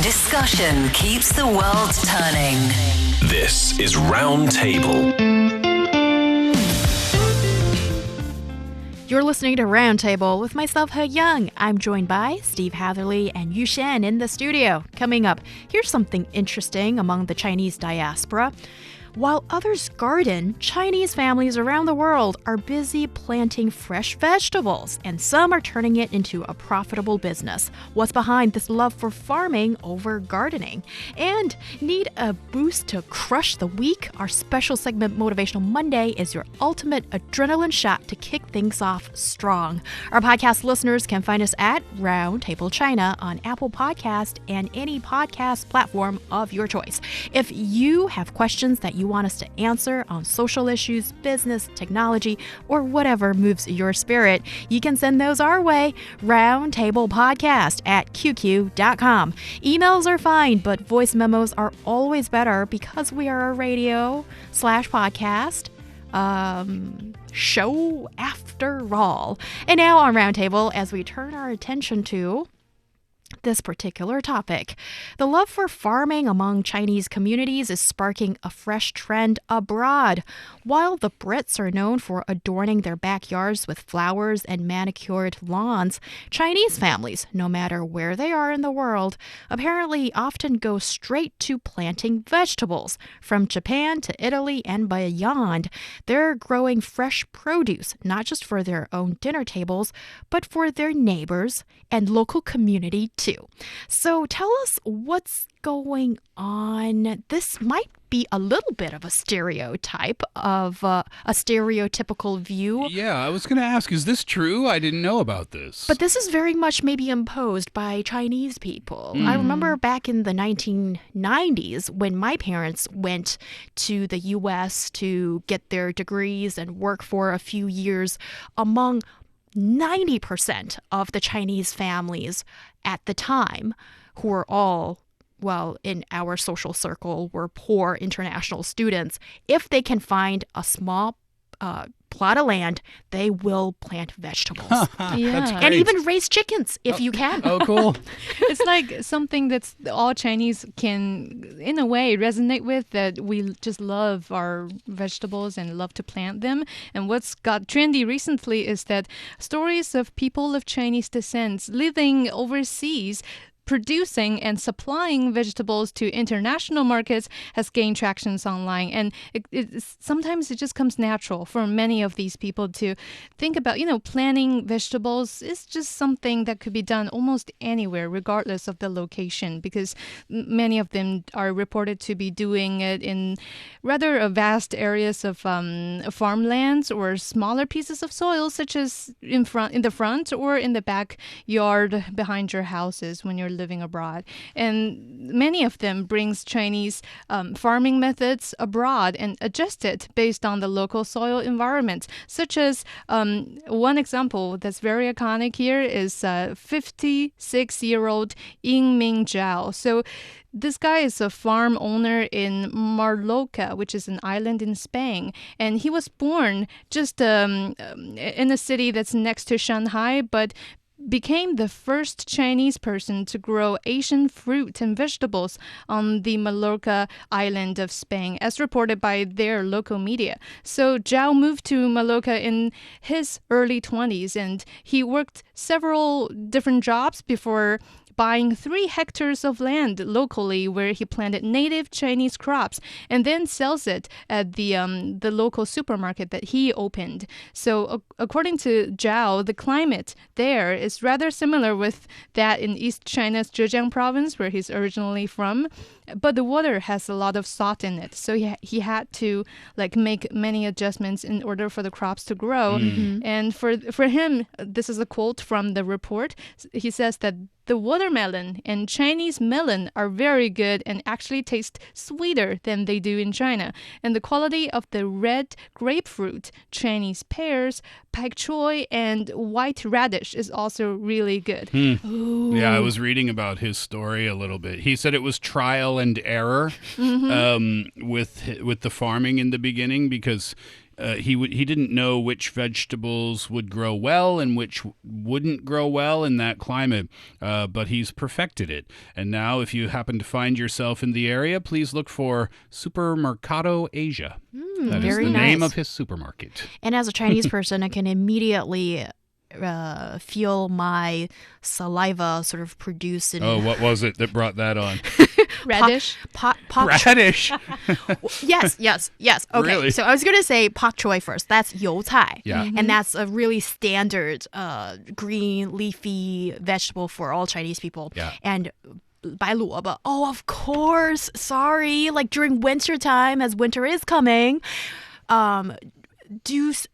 Discussion keeps the world turning. This is Roundtable. You're listening to Roundtable with myself, Heyang. I'm joined by Steve Hatherly and Yushan in the studio. Coming up, here's something interesting among the Chinese diaspora. While others garden, Chinese families around the world are busy planting fresh vegetables, and some are turning it into a profitable business. What's behind this love for farming over gardening? And need a boost to crush the week? Our special segment, Motivational Monday, is your ultimate adrenaline shot to kick things off strong. Our podcast listeners can find us at Roundtable China on Apple Podcast and any podcast platform of your choice. If you have questions that you want us to answer on social issues, business, technology, or whatever moves your spirit, you can send those our way. roundtablepodcast@qq.com. Emails are fine, but voice memos are always better because we are a radio/podcast show after all. And now on Roundtable, as we turn our attention to this particular topic. The love for farming among Chinese communities is sparking a fresh trend abroad. While the Brits are known for adorning their backyards with flowers and manicured lawns, Chinese families, no matter where they are in the world, apparently often go straight to planting vegetables. From Japan to Italy and beyond, they're growing fresh produce, not just for their own dinner tables, but for their neighbors and local community too. So tell us what's going on. This might be a little bit of a stereotype of a stereotypical view. Yeah, I was going to ask, is this true? I didn't know about this. But this is very much maybe imposed by Chinese people. I remember back in the 1990s when my parents went to the U.S. to get their degrees and work for a few years. Among 90% of the Chinese families at the time, who were all, well, in our social circle, were poor international students, if they can find a small plot of land, they will plant vegetables. Yeah. And even raise chickens if you can. Oh, cool. It's like something that's all Chinese can, in a way, resonate with, that we just love our vegetables and love to plant them. And what's got trendy recently is that stories of people of Chinese descent living overseas producing and supplying vegetables to international markets has gained traction online. And sometimes it just comes natural for many of these people to think about, planting vegetables is just something that could be done almost anywhere, regardless of the location, because many of them are reported to be doing it in rather vast areas of farmlands or smaller pieces of soil, such as in the front or in the backyard behind your houses when you're living abroad. And many of them brings Chinese farming methods abroad and adjust it based on the local soil environment, such as one example that's very iconic here is 56-year-old Yingming Zhao. So this guy is a farm owner in Mallorca, which is an island in Spain. And he was born just in a city that's next to Shanghai, but became the first Chinese person to grow Asian fruit and vegetables on the Mallorca island of Spain, as reported by their local media. So Zhao moved to Mallorca in his early 20s, and he worked several different jobs before buying 3 hectares of land locally where he planted native Chinese crops and then sells it at the local supermarket that he opened. So according to Zhao, the climate there is rather similar with that in East China's Zhejiang province, where he's originally from. But the water has a lot of salt in it, so he had to make many adjustments in order for the crops to grow. And for him, this is a quote from the report. He says that the watermelon and Chinese melon are very good and actually taste sweeter than they do in China. And the quality of the red grapefruit, Chinese pears, pak choy, and white radish is also really good. Yeah, I was reading about his story a little bit. He said it was trial and error with the farming in the beginning, because he didn't know which vegetables would grow well and which wouldn't grow well in that climate, but he's perfected it. And now if you happen to find yourself in the area, please look for Supermercado Asia. That is the name of his supermarket. And as a Chinese person, I can immediately feel my saliva sort of produce. Oh, what was it that brought that on? Radish? Radish. Yes. Okay, Really? So I was going to say pak choy first. That's 油菜. Yeah. And that's a really standard green leafy vegetable for all Chinese people. Yeah. And 白萝卜. Oh, of course. Sorry. Like during winter time, as winter is coming,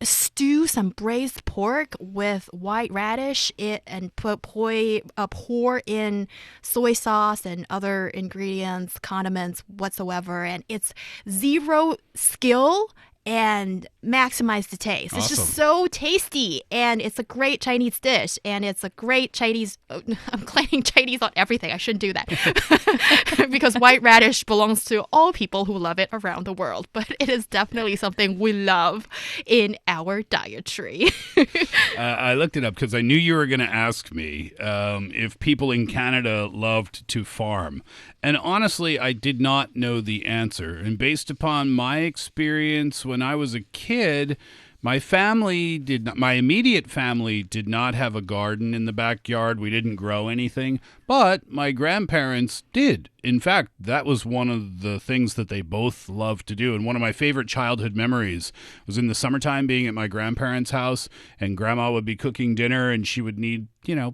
stew some braised pork with white radish and pour in soy sauce and other ingredients, condiments whatsoever, and it's zero skill and maximize the taste. It's just so tasty, and it's a great Chinese dish, and it's a great Chinese. I'm claiming Chinese on everything. I shouldn't do that because white radish belongs to all people who love it around the world, but it is definitely something we love in our dietary. I looked it up because I knew you were going to ask me if people in Canada loved to farm. And honestly, I did not know the answer. And based upon my experience when I was a kid, my immediate family did not have a garden in the backyard. We didn't grow anything, but my grandparents did. In fact, that was one of the things that they both loved to do. And one of my favorite childhood memories was in the summertime being at my grandparents' house, and grandma would be cooking dinner and she would need,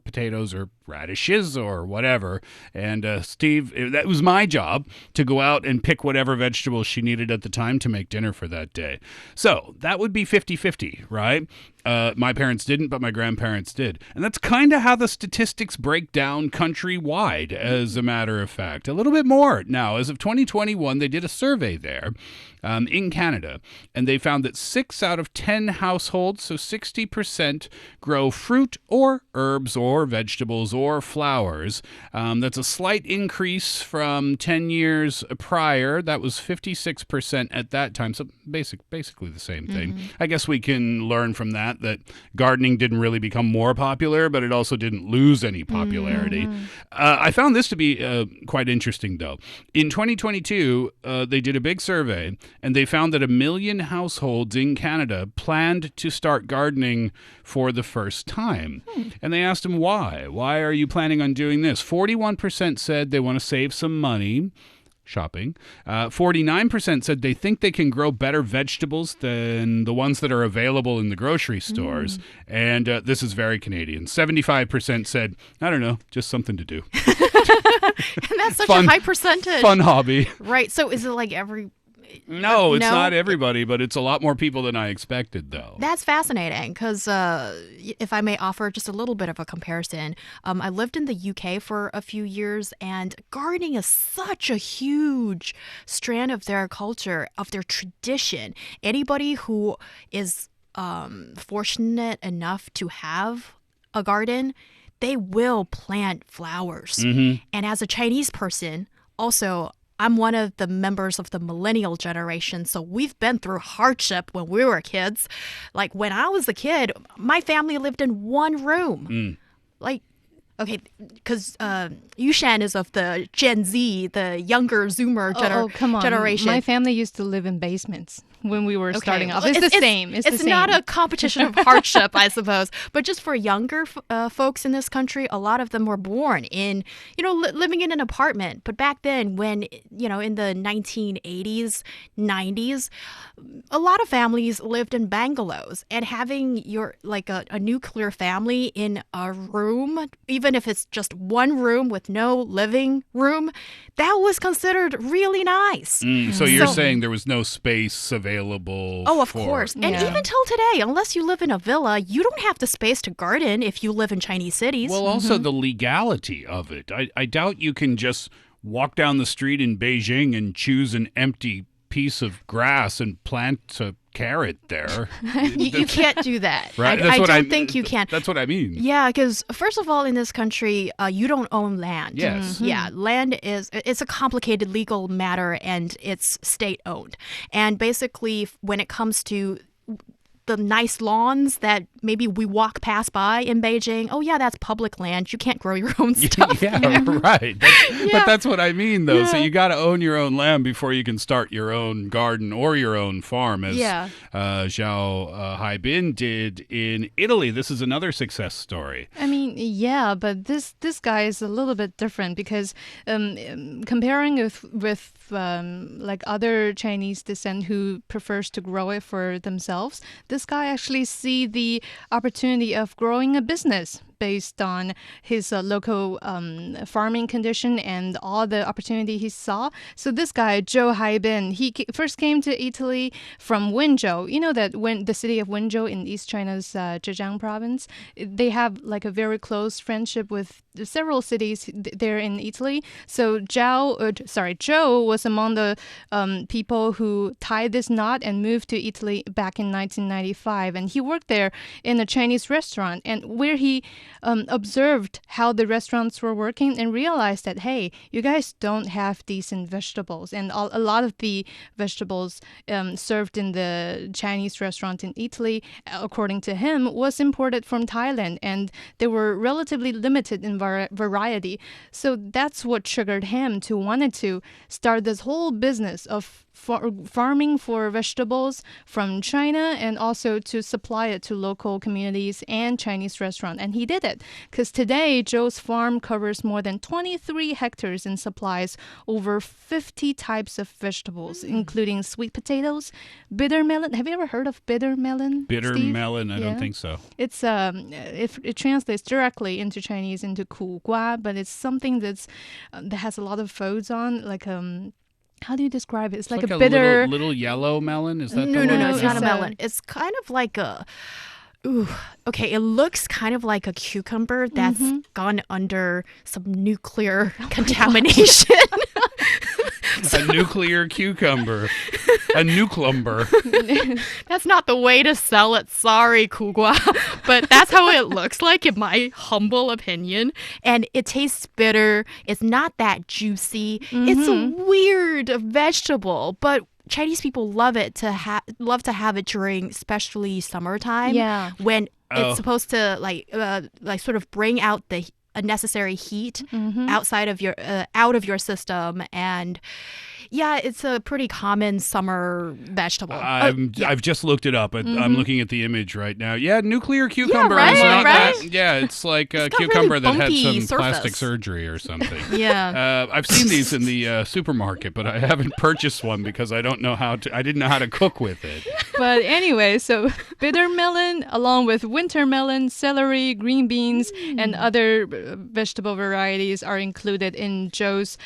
potatoes or radishes or whatever. And Steve, that was my job to go out and pick whatever vegetables she needed at the time to make dinner for that day. So that would be 50-50, right? My parents didn't, but my grandparents did. And that's kind of how the statistics break down countrywide, as a matter of fact. A little bit more now. As of 2021, they did a survey there in Canada, and they found that 6 out of 10 households, so 60%, grow fruit or herbs or vegetables or flowers. That's a slight increase from 10 years prior. That was 56% at that time, so basically the same thing. I guess we can learn from that gardening didn't really become more popular, but it also didn't lose any popularity. I found this to be quite interesting, though. In 2022, they did a big survey, and they found that 1 million households in Canada planned to start gardening for the first time. And they asked them why. Why are you planning on doing this? 41% said they want to save some money. Shopping. 49% said they think they can grow better vegetables than the ones that are available in the grocery stores. And this is very Canadian. 75% said, I don't know, just something to do. And that's such a high percentage. Fun hobby. Right. So is it like every... No, it's not everybody, but it's a lot more people than I expected, though. That's fascinating because if I may offer just a little bit of a comparison, I lived in the UK for a few years, and gardening is such a huge strand of their culture, of their tradition. Anybody who is fortunate enough to have a garden, they will plant flowers. And as a Chinese person, also, I'm one of the members of the millennial generation, so we've been through hardship when we were kids. Like, when I was a kid, my family lived in one room. Like, okay, because Yushan is of the Gen Z, the younger Zoomer come on. generation. My family used to live in basements when we were starting off. Well, It's the same. It's not a competition of hardship, I suppose. But just for younger folks in this country, a lot of them were born in, living in an apartment. But back then, when, in the 1980s, 90s, a lot of families lived in bungalows. And having a nuclear family in a room, even if it's just one room with no living room, that was considered really nice. So you're saying there was no space available? Oh, of course. And even till today, unless you live in a villa, you don't have the space to garden if you live in Chinese cities. Well, also the legality of it. I doubt you can just walk down the street in Beijing and choose an empty piece of grass and plant a carrot there. You can't do that. Right? I don't think you can. That's what I mean. Yeah, because first of all, in this country, you don't own land. Yes. Yeah, land it's a complicated legal matter, and it's state-owned. And basically, when it comes to the nice lawns that maybe we walk past by in Beijing. Oh, yeah, that's public land. You can't grow your own stuff. Yeah, right. But that's what I mean, though. So you got to own your own land before you can start your own garden or your own farm, as Zhao Haibin did in Italy. This is another success story. I mean, yeah, but this guy is a little bit different because comparing with like other Chinese descent who prefers to grow it for themselves, this guy actually see the opportunity of growing a business based on his local farming condition and all the opportunity he saw. So this guy, Zhou Haibin, he first came to Italy from Wenzhou. You know that when the city of Wenzhou in East China's Zhejiang province, they have like a very close friendship with several cities there in Italy. So Zhou was among the people who tied this knot and moved to Italy back in 1995. And he worked there in a Chinese restaurant, and where he observed how the restaurants were working and realized that, hey, you guys don't have decent vegetables. And a lot of the vegetables served in the Chinese restaurant in Italy, according to him, was imported from Thailand, and they were relatively limited in variety. So that's what triggered him to wanted to start this whole business of farming for vegetables from China and also to supply it to local communities and Chinese restaurants. And he did it because today Zhou's farm covers more than 23 hectares and supplies over 50 types of vegetables, including sweet potatoes, bitter melon. Have you ever heard of bitter melon? Bitter Steve? melon? I don't think so. It's it translates directly into Chinese into 苦瓜, but it's something that has a lot of folds on, like how do you describe it? It's like a bitter little yellow melon. Is that No, the one? it's not a melon. It's kind of like a okay, it looks kind of like a cucumber that's gone under some nuclear contamination. A nuclear cucumber. A nuclumber. That's not the way to sell it. Sorry, Kugwa. But that's how it looks like, in my humble opinion. And it tastes bitter. It's not that juicy. It's a weird vegetable, but Chinese people love it to have it during especially summertime. Yeah. When it's supposed to like sort of bring out the necessary heat outside of your out of your system. And yeah, it's a pretty common summer vegetable. I've just looked it up. I'm looking at the image right now. Yeah, nuclear cucumber. right, is not right? that. Yeah, it's like a It's got cucumber really that had bumpy some plastic surface. surgery or something. Yeah. I've seen these in the supermarket, but I haven't purchased one because I didn't know how to cook with it. But anyway, so bitter melon along with winter melon, celery, green beans, and other vegetable varieties are included in Zhou's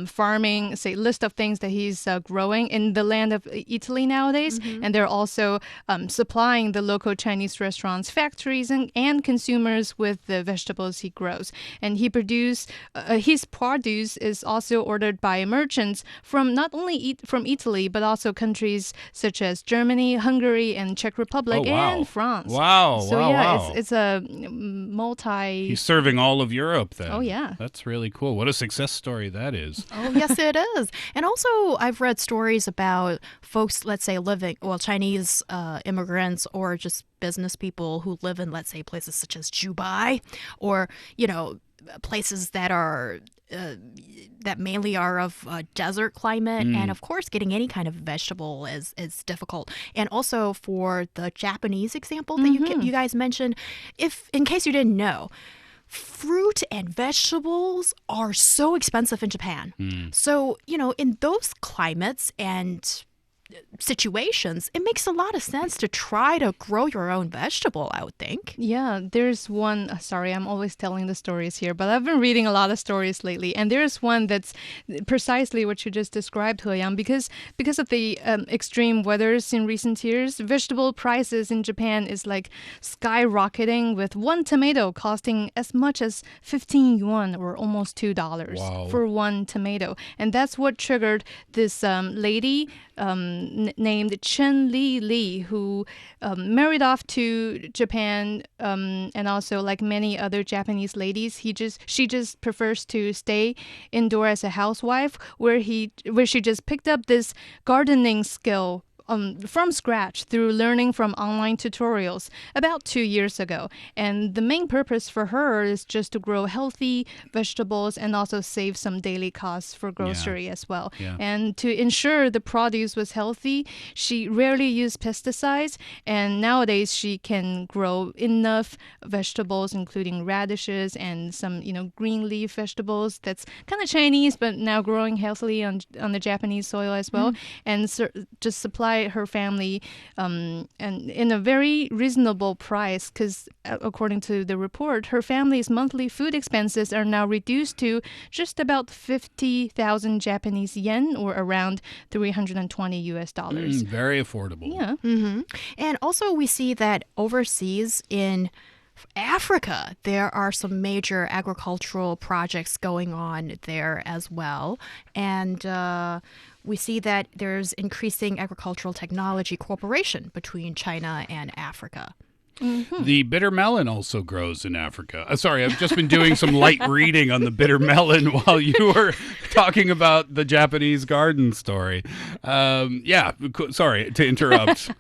farming, list of things that he's growing in the land of Italy nowadays. And they're also supplying the local Chinese restaurants, factories, and consumers with the vegetables he grows. And his produce is also ordered by merchants from not only from Italy, but also countries such as Germany, Hungary, and Czech Republic, and France. Wow. So wow. It's a multi... He's serving all of Europe then. Oh, yeah. That's really cool. What a success story that is. Oh, yes, it is. And also, I've read stories about folks, let's say, Chinese immigrants or just business people who live in, let's say, places such as Dubai or, places that are that mainly are of desert climate. And of course, getting any kind of vegetable is difficult. And also for the Japanese example that you guys mentioned, in case you didn't know, fruit and vegetables are so expensive in Japan. So, in those climates and situations, it makes a lot of sense to try to grow your own vegetable, I would think. Yeah, there's one, sorry, I'm always telling the stories here, but I've been reading a lot of stories lately, and there's one that's precisely what you just described, Heyang, because of the extreme weathers in recent years, vegetable prices in Japan is like skyrocketing, with one tomato costing as much as 15 yuan or almost $2 for one tomato. And that's what triggered this lady named Chen Li, who married off to Japan, and also like many other Japanese ladies, she just prefers to stay indoor as a housewife, where she just picked up this gardening skill from scratch through learning from online tutorials about 2 years ago. And the main purpose for her is just to grow healthy vegetables and also save some daily costs for grocery as well. Yeah. And to ensure the produce was healthy, she rarely used pesticides. And nowadays she can grow enough vegetables, including radishes and some, green leaf vegetables that's kind of Chinese, but now growing healthily on the Japanese soil as well. And just supply her family and in a very reasonable price, because according to the report, her family's monthly food expenses are now reduced to just about 50,000 Japanese yen, or around $320. Very affordable. Yeah. And also we see that overseas in Africa, there are some major agricultural projects going on there as well. And we see that there's increasing agricultural technology cooperation between China and Africa. The bitter melon also grows in Africa. Sorry, I've just been doing some light reading on the bitter melon while you were talking about the Japanese garden story. Sorry to interrupt.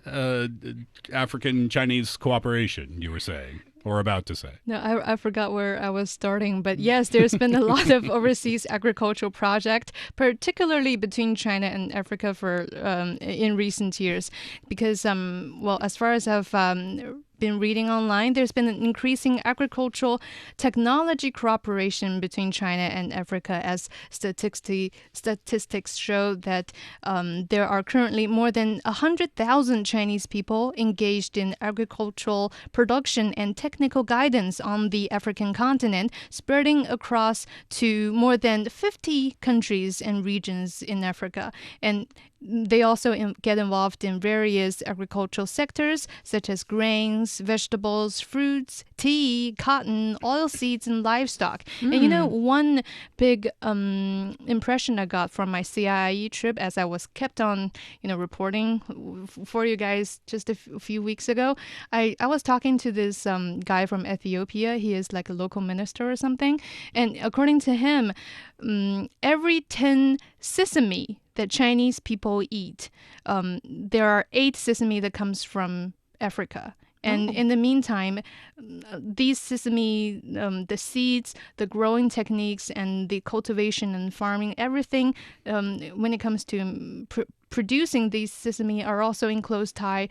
African-Chinese cooperation, you were saying. Or about to say. No, I forgot where I was starting. But yes, there's been a lot of overseas agricultural projects, particularly between China and Africa in recent years. Because, as far as I've been reading online, there's been an increasing agricultural technology cooperation between China and Africa, as statistics show that there are currently more than 100,000 Chinese people engaged in agricultural production and technical guidance on the African continent, spreading across to more than 50 countries and regions in Africa. And they also get involved in various agricultural sectors, such as grains, vegetables, fruits, tea, cotton, oilseeds, and livestock. And one big impression I got from my CIIE trip, as I was kept on, reporting for you guys just a few weeks ago, I was talking to this guy from Ethiopia. He is like a local minister or something. And according to him, every 10 sesame that Chinese people eat, there are 8 sesame that comes from Africa. And in the meantime, these sesame, the seeds, the growing techniques, and the cultivation and farming, everything when it comes to producing these sesame are also in close tie,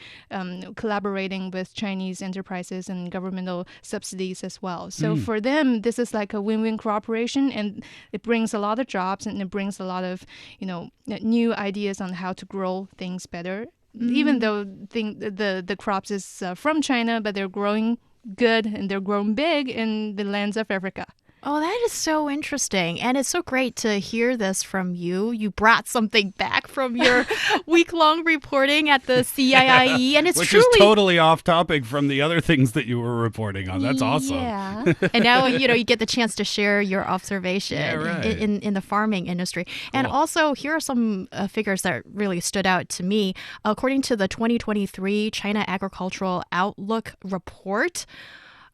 collaborating with Chinese enterprises and governmental subsidies as well. So for them, this is like a win-win cooperation, and it brings a lot of jobs, and it brings a lot of, new ideas on how to grow things better. Even though the crops is from China, but they're growing good and they're growing big in the lands of Africa. Oh, that is so interesting. And it's so great to hear this from you. You brought something back from your week-long reporting at the CIIE. And it's Which truly is totally off topic from the other things that you were reporting on. That's awesome. Yeah. And now, you get the chance to share your observation in the farming industry. And also, here are some figures that really stood out to me. According to the 2023 China Agricultural Outlook report,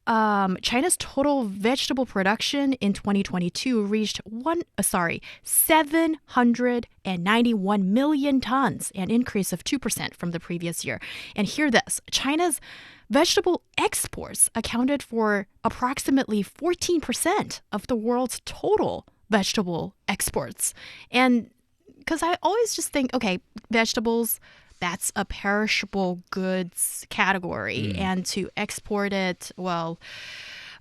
China's total vegetable production in 2022 reached 791 million tons, an increase of 2% from the previous year. And hear this, China's vegetable exports accounted for approximately 14% of the world's total vegetable exports. And because I always just think, okay, vegetables, that's a perishable goods category. And to export it,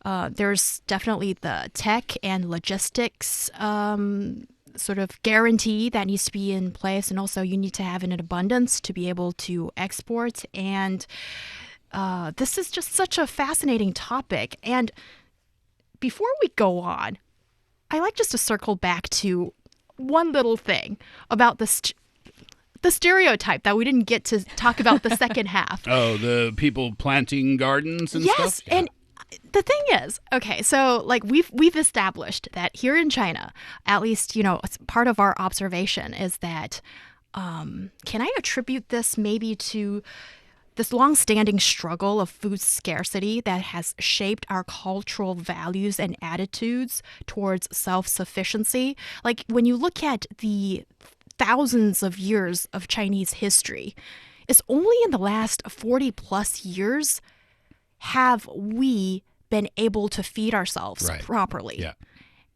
there's definitely the tech and logistics sort of guarantee that needs to be in place. And also you need to have an abundance to be able to export. And this is just such a fascinating topic. And before we go on, I like just to circle back to one little thing about this the stereotype that we didn't get to talk about the second half. Oh, the people planting gardens and stuff? Yes, and the thing is, okay, so like we've established that here in China, at least, part of our observation is that, can I attribute this maybe to this long-standing struggle of food scarcity that has shaped our cultural values and attitudes towards self-sufficiency? Like when you look at the thousands of years of Chinese history, is only in the last 40 plus years have we been able to feed ourselves properly. Yeah.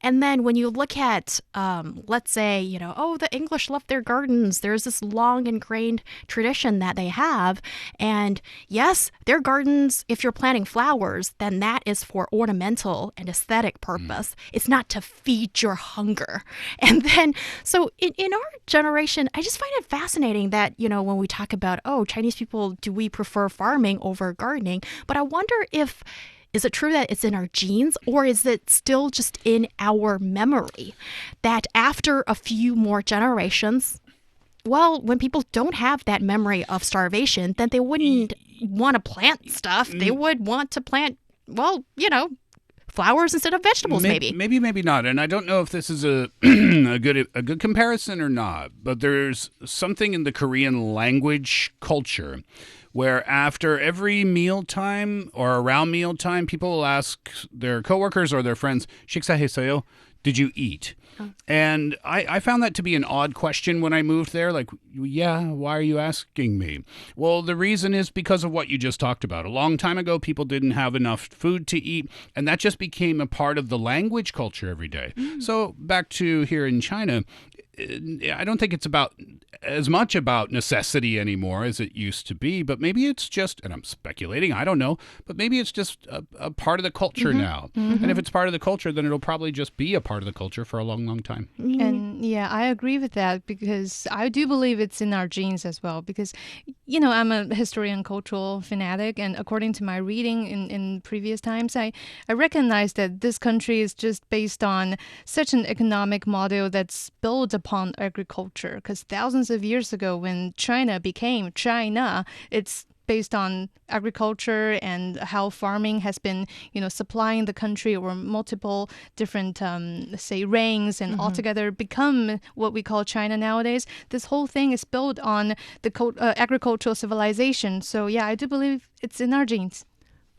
And then when you look at, let's say, the English left their gardens. There's this long ingrained tradition that they have. And yes, their gardens, if you're planting flowers, then that is for ornamental and aesthetic purpose. It's not to feed your hunger. And then, so in our generation, I just find it fascinating that, when we talk about, Chinese people, do we prefer farming over gardening? But I wonder is it true that it's in our genes, or is it still just in our memory that after a few more generations, well, when people don't have that memory of starvation, then they wouldn't want to plant stuff. They would want to plant, flowers instead of vegetables, maybe. Maybe not. And I don't know if this is a a good comparison or not, but there's something in the Korean language culture where after every mealtime or around mealtime, people will ask their coworkers or their friends, "식사했어요? Did you eat?" And I found that to be an odd question when I moved there. Like, yeah, why are you asking me? Well, the reason is because of what you just talked about. A long time ago, people didn't have enough food to eat, and that just became a part of the language culture every day. So back to here in China, I don't think it's as much about necessity anymore as it used to be, but maybe it's just, and I'm speculating, I don't know, but maybe it's just a part of the culture now. And if it's part of the culture, then it'll probably just be a part of the culture for a long, long time. And yeah, I agree with that because I do believe it's in our genes as well because, I'm a history and cultural fanatic, and according to my reading in previous times, I recognize that this country is just based on such an economic model that's built upon agriculture because thousands of years ago when China became China, it's based on agriculture and how farming has been, supplying the country over multiple different, reigns and altogether become what we call China nowadays. This whole thing is built on the agricultural civilization. So yeah, I do believe it's in our genes.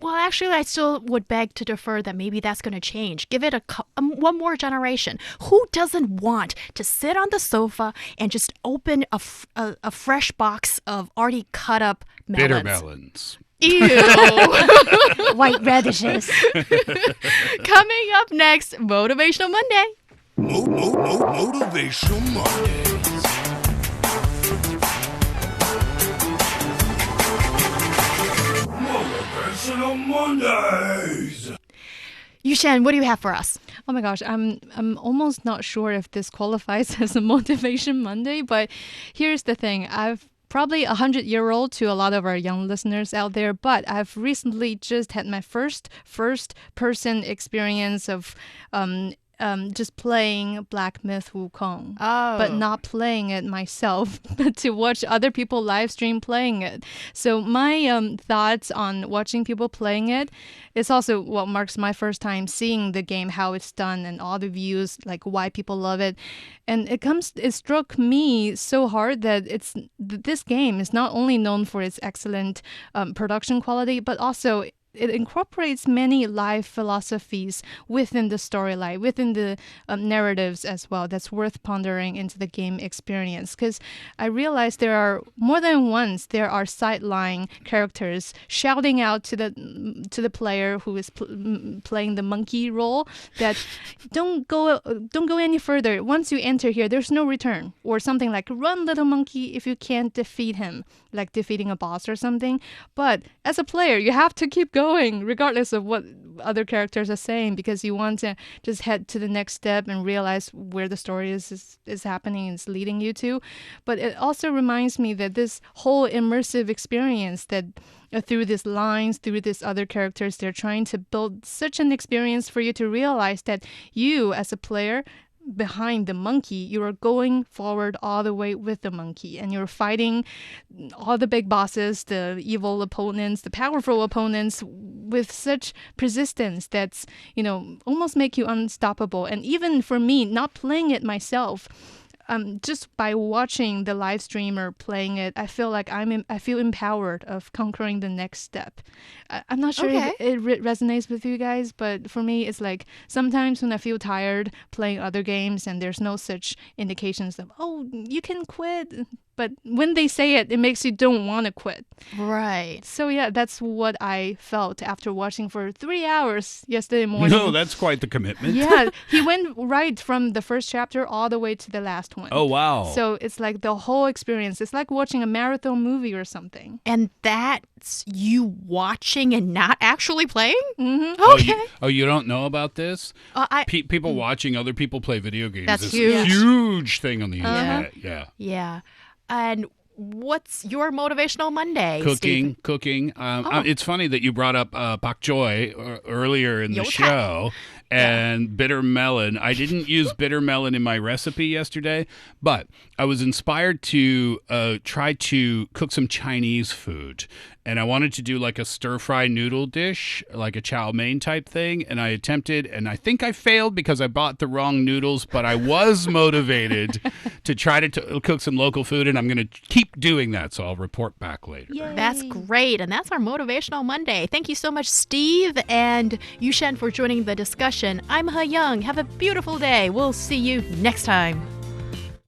Well, actually, I still would beg to defer that maybe that's going to change. Give it one more generation. Who doesn't want to sit on the sofa and just open a fresh box of already cut up melons? Bitter melons. Ew. White radishes. Coming up next, Motivational Monday. Motivational Monday. Motivational Mondays. Yushan, what do you have for us? Oh my gosh, I'm almost not sure if this qualifies as a Motivation Monday, but here's the thing. I've probably 100-year-old to a lot of our young listeners out there, but I've recently just had my first person experience of just playing Black Myth Wukong, but not playing it myself, but to watch other people live stream playing it. So my thoughts on watching people playing it is also what marks my first time seeing the game, how it's done, and all the views, like why people love it. And it struck me so hard that this game is not only known for its excellent production quality, but also it incorporates many life philosophies within the storyline, within the narratives as well. That's worth pondering into the game experience. Because I realized there are more than once there are sideline characters shouting out to the player who is playing the monkey role that don't go any further. Once you enter here, there's no return, or something like run, little monkey, if you can't defeat him, like defeating a boss or something. But as a player, you have to keep going regardless of what other characters are saying, because you want to just head to the next step and realize where the story is happening and is leading you to. But it also reminds me that this whole immersive experience that through these lines, through these other characters, they're trying to build such an experience for you to realize that you as a player behind the monkey, you are going forward all the way with the monkey, and you're fighting all the big bosses, the evil opponents, the powerful opponents with such persistence that's, almost make you unstoppable. And even for me, not playing it myself, just by watching the live streamer playing it, I feel like I feel empowered of conquering the next step. I'm not sure if it resonates with you guys, but for me, it's like sometimes when I feel tired playing other games and there's no such indications of, oh, you can quit, but when they say it, it makes you don't want to quit. Right. So yeah, that's what I felt after watching for 3 hours yesterday morning. No, that's quite the commitment. Yeah, he went right from the first chapter all the way to the last one. Oh, wow. So it's like the whole experience. It's like watching a marathon movie or something. And that's you watching and not actually playing? Mm-hmm. Okay. You don't know about this? People Mm. watching other people play video games That's is huge. a huge thing on the internet. Yeah. Yeah. And what's your Motivational Monday, Steve? Cooking. It's funny that you brought up bok choy earlier in the show and bitter melon. I didn't use bitter melon in my recipe yesterday, but I was inspired to try to cook some Chinese food. And I wanted to do like a stir-fry noodle dish, like a chow mein type thing. And I attempted, and I think I failed because I bought the wrong noodles, but I was motivated to try to cook some local food, and I'm going to keep doing that. So I'll report back later. Yay. That's great. And that's our Motivational Monday. Thank you so much, Steve and Yushan, for joining the discussion. I'm Heyang. Have a beautiful day. We'll see you next time.